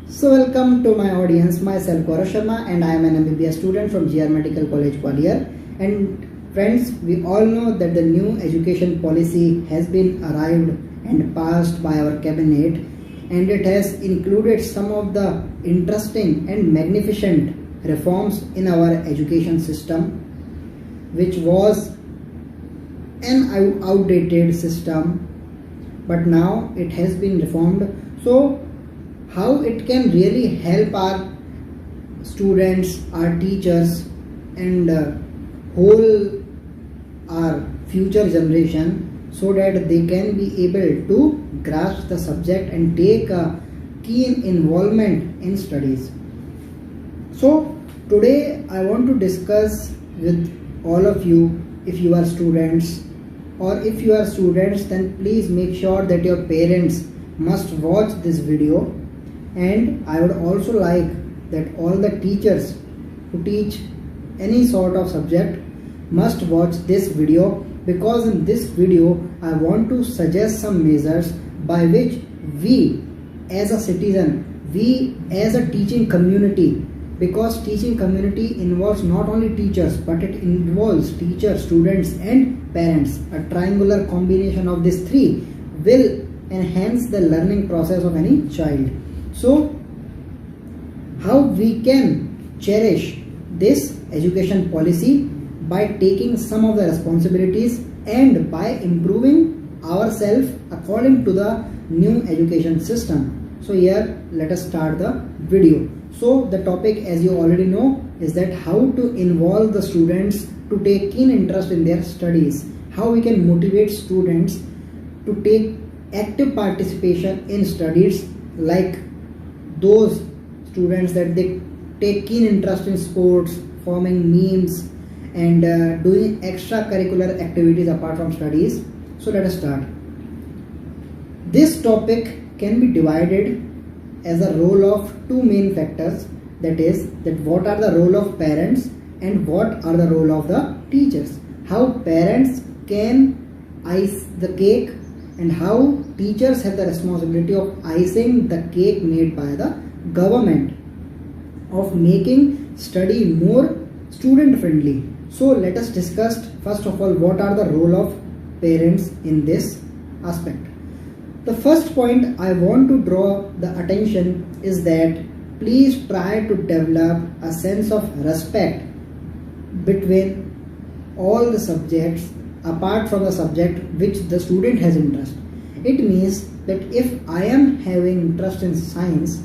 So welcome to my audience, myself Gaurav Sharma and I am an MBBS student from GR Medical College Gwalior. And friends, we all know that the new education policy has been arrived and passed by our cabinet, and it has included some of the interesting and magnificent reforms in our education system, which was an outdated system, but now it has been reformed. So how it can really help our students, our teachers, and whole our future generation, so that they can be able to grasp the subject and take a keen involvement in studies. So today I want to discuss with all of you, if you are students, or if you are students, then please make sure that your parents must watch this video. And I would also like that all the teachers who teach any sort of subject must watch this video, because in this video I want to suggest some measures by which we as a citizen, we as a teaching community, because teaching community involves not only teachers but it involves teachers, students and parents. A triangular combination of these three will enhance the learning process of any child. So how we can cherish this education policy? By taking some of the responsibilities and by improving ourselves according to the new education system. So here let us start the video. So the topic, as you already know, is that how to involve the students to take keen interest in their studies, how we can motivate students to take active participation in studies, like those students that they take keen interest in sports, forming memes and doing extracurricular activities apart from studies. So let us start. This topic can be divided as a role of two main factors, that is that what are the role of parents and what are the role of the teachers. How parents can ice the cake and how teachers have the responsibility of icing the cake made by the government, of making study more student friendly. So let us discuss first of all what are the role of parents in this aspect. The first point I want to draw the attention is that please try to develop a sense of respect between all the subjects apart from the subject which the student has interest. It means that if I am having interest in science,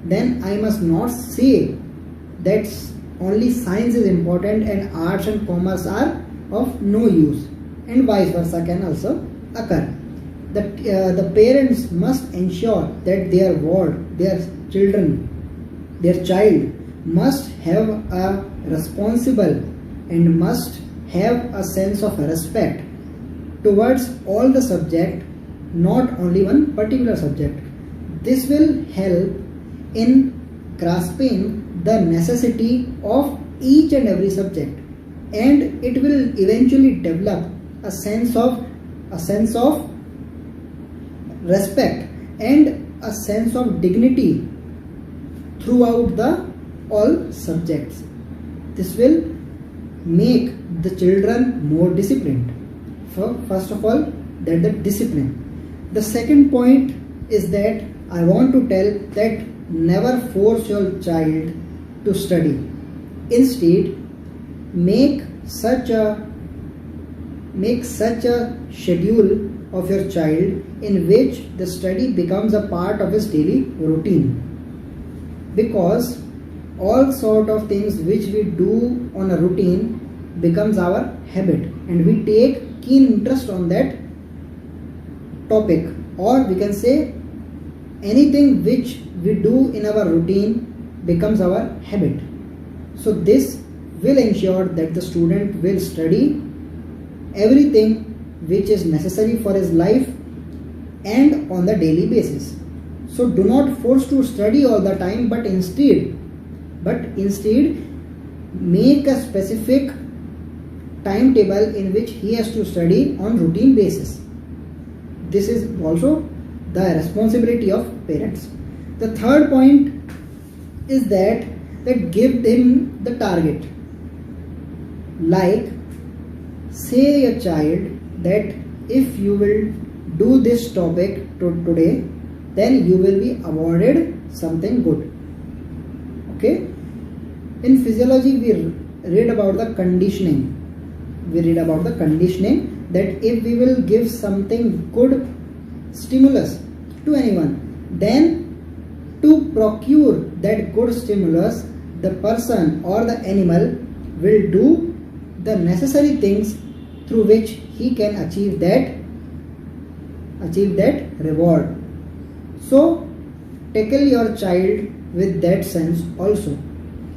then I must not say that only science is important and arts and commerce are of no use, and vice versa can also occur. The parents must ensure that their ward, their children, their child must have a responsible and must have a sense of respect towards all the subject, not only one particular subject. This will help in grasping the necessity of each and every subject, and it will eventually develop a sense of respect and a sense of dignity throughout the all subjects. This will make the children more disciplined. First of all, that the discipline. The second point is that I want to tell that never force your child to study. Instead, make such a schedule of your child in which the study becomes a part of his daily routine, because all sort of things which we do on a routine becomes our habit and we take keen interest on that topic, or we can say anything which we do in our routine becomes our habit. So this will ensure that the student will study everything which is necessary for his life and on the daily basis. So do not force to study all the time, but instead make a specific timetable in which he has to study on routine basis. This is also the responsibility of parents. The third point is that give them the target. Like, say your child that if you will do this topic today, then you will be awarded something good. Okay? In physiology, we read about the conditioning. That if we will give something good stimulus to anyone, then to procure that good stimulus, the person or the animal will do the necessary things through which he can achieve that reward. So tackle your child with that sense also.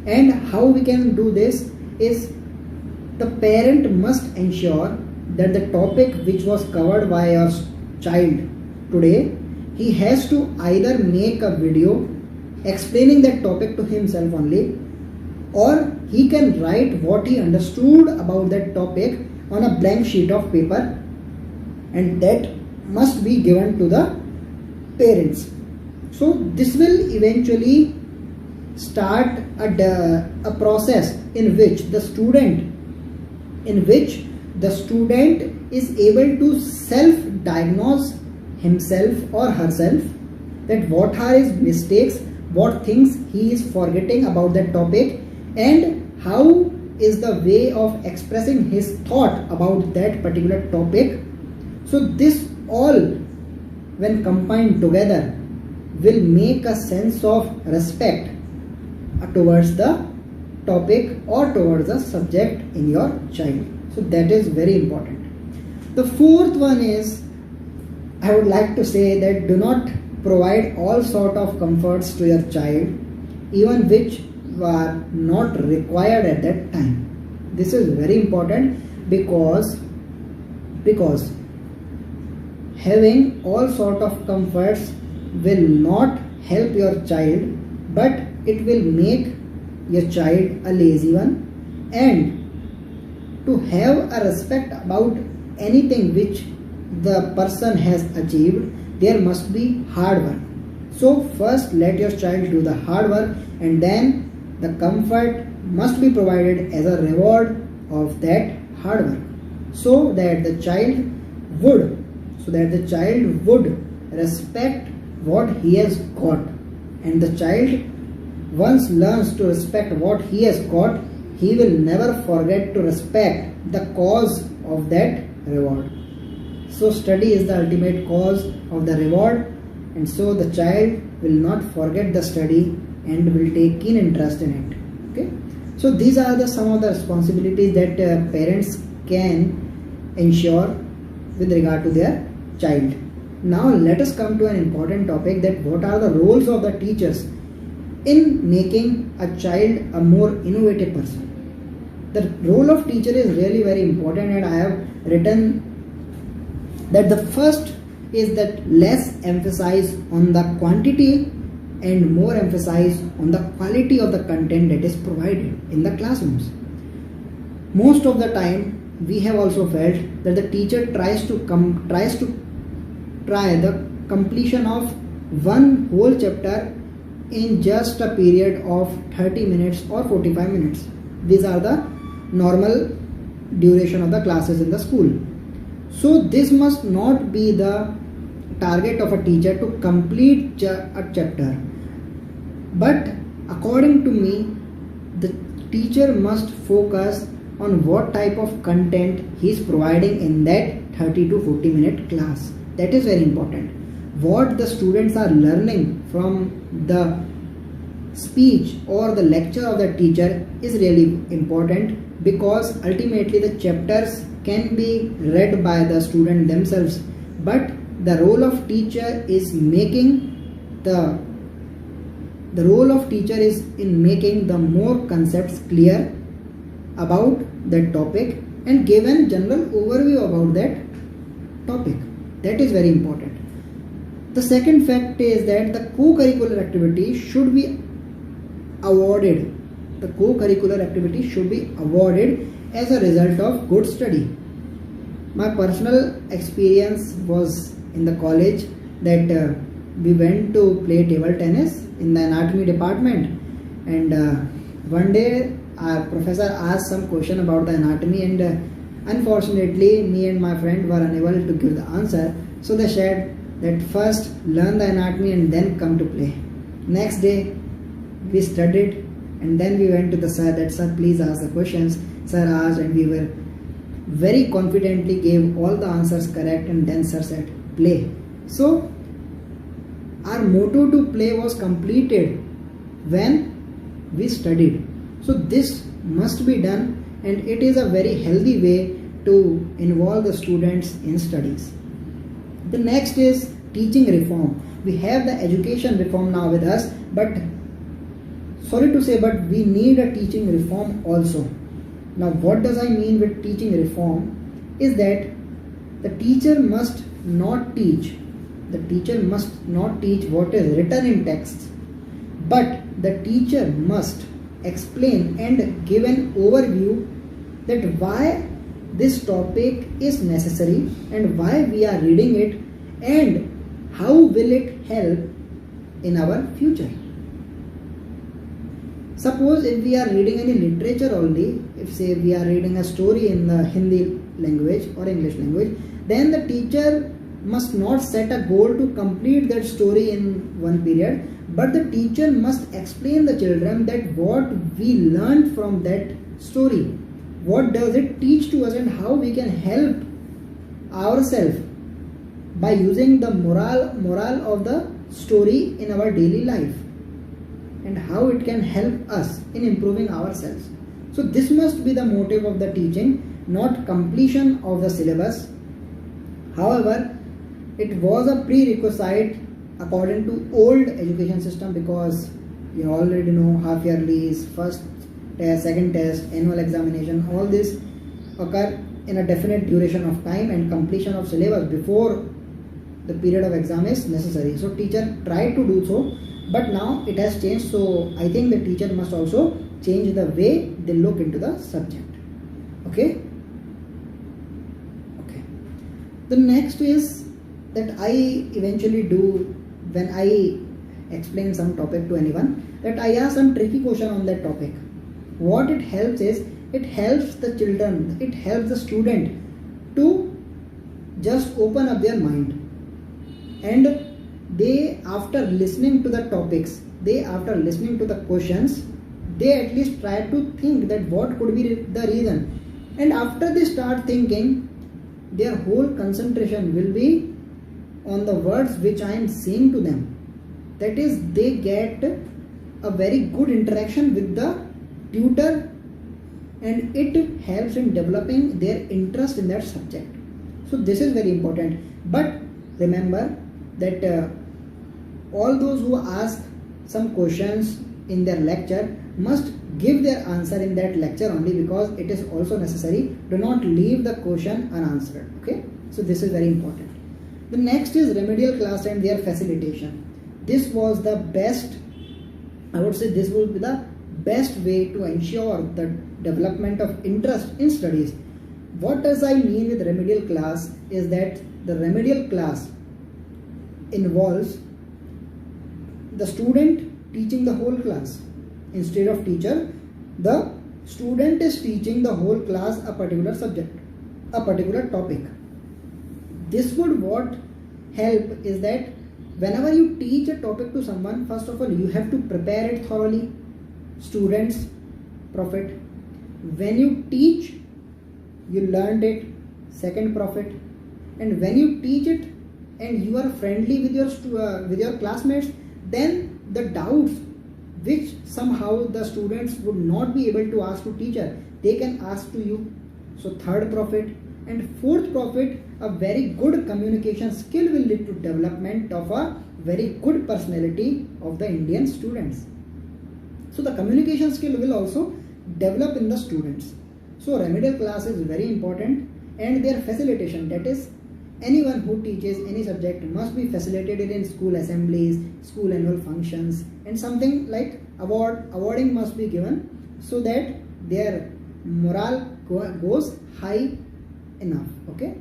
And how we can do this is, the parent must ensure that the topic which was covered by your child today, he has to either make a video explaining that topic to himself only, or he can write what he understood about that topic on a blank sheet of paper, and that must be given to the parents. So this will eventually start a process in which the student is able to self-diagnose himself or herself, that what are his mistakes, what things he is forgetting about that topic, and how is the way of expressing his thought about that particular topic. So this all, when combined together, will make a sense of respect towards the topic or towards the subject in your child. So that is very important. The fourth one is, I would like to say that do not provide all sort of comforts to your child, even which are not required at that time. This is very important because having all sort of comforts will not help your child, but it will make your child a lazy one. And to have a respect about anything which the person has achieved, there must be hard work. So first let your child do the hard work, and then the comfort must be provided as a reward of that hard work, so that the child would respect what he has got. And the child, once learns to respect what he has got, he will never forget to respect the cause of that reward. So study is the ultimate cause of the reward, and so the child will not forget the study and will take keen interest in it. Okay, so these are some of the responsibilities that parents can ensure with regard to their child. Now let us come to an important topic, that what are the roles of the teachers in making a child a more innovative person. The role of teacher is really very important, and I have written that the first is that less emphasis on the quantity and more emphasis on the quality of the content that is provided in the classrooms. Most of the time we have also felt that the teacher tries to try the completion of one whole chapter in just a period of 30 minutes or 45 minutes. These are the normal duration of the classes in the school. So this must not be the target of a teacher to complete a chapter. But according to me, the teacher must focus on what type of content he is providing in that 30 to 40 minute class. That is very important. What the students are learning from the speech or the lecture of the teacher is really important, because ultimately the chapters can be read by the student themselves, but the role of teacher is in making the more concepts clear about that topic and give a general overview about that topic. That is very important. The second fact is that the co-curricular activity should be awarded. The co-curricular activity should be awarded as a result of good study. My personal experience was in the college that we went to play table tennis in the anatomy department, and one day our professor asked some question about the anatomy, and unfortunately me and my friend were unable to give the answer. So they said that first learn the anatomy and then come to play. Next day we studied, and then we went to the sir that sir please ask the questions. Sir asked, and we were very confidently gave all the answers correct, and then sir said play. So our motto to play was completed when we studied. So this must be done, and it is a very healthy way to involve the students in studies. The next is teaching reform. We have the education reform now with us, but sorry to say, but we need a teaching reform also. Now what does I mean with teaching reform is that the teacher must not teach what is written in texts, but the teacher must explain and give an overview that why this topic is necessary and why we are reading it and how will it help in our future. Suppose if we are reading any literature only, if say we are reading a story in the Hindi language or English language, then the teacher must not set a goal to complete that story in one period, but the teacher must explain the children that what we learned from that story, what does it teach to us, and how we can help ourselves by using the moral of the story in our daily life, and how it can help us in improving ourselves. So this must be the motive of the teaching, not completion of the syllabus. However, it was a prerequisite according to old education system, because you already know half yearlies, first test, second test, annual examination, all this occur in a definite duration of time, and completion of syllabus before the period of exam is necessary. So teacher tried to do so, but now it has changed. So I think the teacher must also change the way they look into the subject. Okay. The next is that I eventually do when I explain some topic to anyone, that I ask some tricky question on that topic. What it helps is, it helps the children, it helps the student to just open up their mind, and they, after listening to the topics, after listening to the questions, they at least try to think that what could be the reason, and after they start thinking, their whole concentration will be on the words which I am saying to them. That is, they get a very good interaction with the tutor, and it helps in developing their interest in that subject. So this is very important. But remember that all those who ask some questions in their lecture must give their answer in that lecture only, because it is also necessary. Do not leave the question unanswered. Okay, so this is very important. The next is remedial class and their facilitation. This was the best, I would say this would be the best way to ensure the development of interest in studies. What does I mean with remedial class is that the remedial class involves the student teaching the whole class. Instead of teacher, the student is teaching the whole class a particular subject, a particular topic. This would what help is that whenever you teach a topic to someone, first of all you have to prepare it thoroughly. Students profit. When you teach, you learned it, second profit. And when you teach it and you are friendly with your classmates, then the doubts which somehow the students would not be able to ask to teacher, they can ask to you. So third profit. And fourth profit, a very good communication skill will lead to development of a very good personality of the Indian students. So the communication skill will also develop in the students. So remedial class is very important, and their facilitation, that is, anyone who teaches any subject must be facilitated in school assemblies, school annual functions, and something like awarding must be given, so that their morale goes high enough. Okay,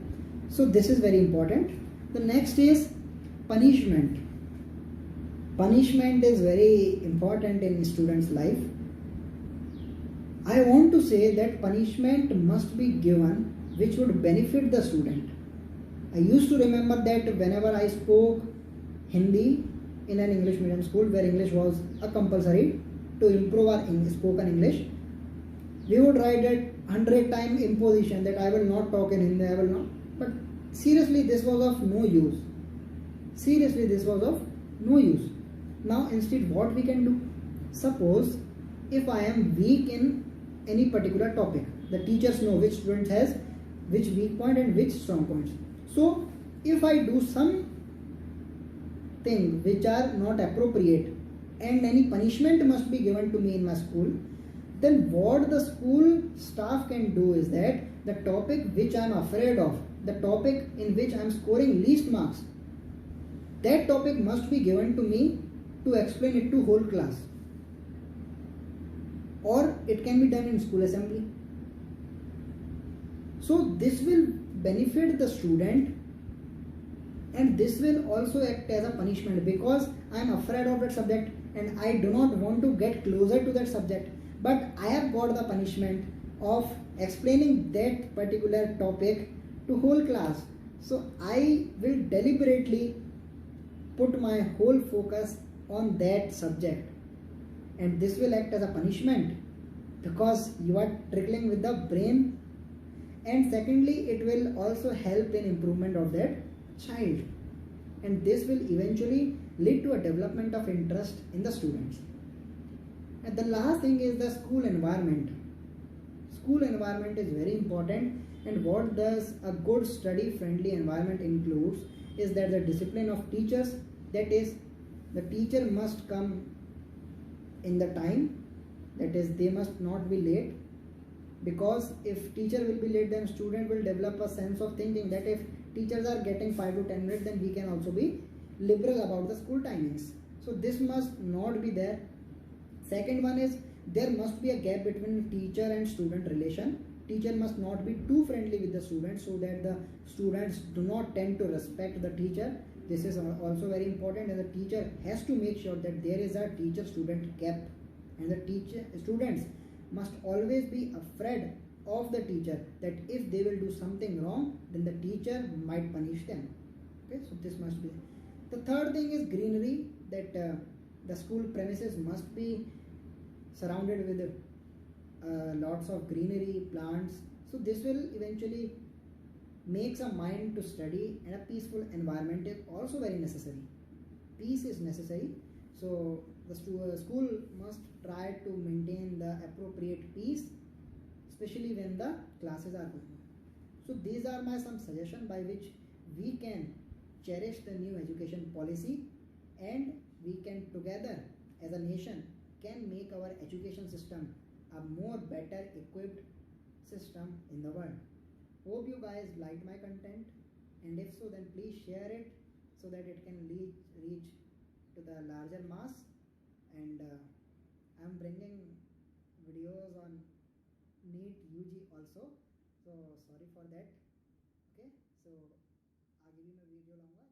so this is very important. The next is punishment. punishment is very important in students' life. I want to say that punishment must be given which would benefit the student. I used to remember that whenever I spoke Hindi in an English medium school where English was a compulsory to improve our spoken English, we would write it 100 times imposition that I will not talk in Hindi, I will not. But seriously, this was of no use. Seriously, this was of no use. Now, instead, what we can do? Suppose if I am weak in any particular topic, the teachers know which student has which weak point and which strong points. So, if I do some things which are not appropriate and any punishment must be given to me in my school, then what the school staff can do is that the topic which I am afraid of, the topic in which I am scoring least marks, that topic must be given to me to explain it to whole class. Or it can be done in school assembly. So this will benefit the student and this will also act as a punishment because I am afraid of that subject and I do not want to get closer to that subject. But I have got the punishment of explaining that particular topic to whole class. So I will deliberately put my whole focus on that subject. And this will act as a punishment because you are trickling with the brain, and secondly it will also help in improvement of that child, and this will eventually lead to a development of interest in the students. And the last thing is the school environment. School environment is very important, and what does a good study friendly environment includes is that the discipline of teachers, that is the teacher must come in the time, that is they must not be late, because if teacher will be late then student will develop a sense of thinking that if teachers are getting 5 to 10 minutes then we can also be liberal about the school timings. So this must not be there. Second one is there must be a gap between teacher and student relation. Teacher must not be too friendly with the students so that the students do not tend to respect the teacher. This is also very important, and the teacher has to make sure that there is a teacher student gap, and the students must always be afraid of the teacher that if they will do something wrong then the teacher might punish them. Okay, so this must be. The third thing is greenery, that the school premises must be surrounded with lots of greenery, plants. So this will eventually makes a mind to study, and a peaceful environment is also very necessary. Peace is necessary. So the school must try to maintain the appropriate peace, especially when the classes are going on. So these are my some suggestions by which we can cherish the new education policy, and we can together as a nation can make our education system a more better equipped system in the world. Hope you guys liked my content, and if so then please share it so that it can reach to the larger mass. And I am bringing videos on NEET UG also, so sorry for that. Okay, so I'll give you my video longer.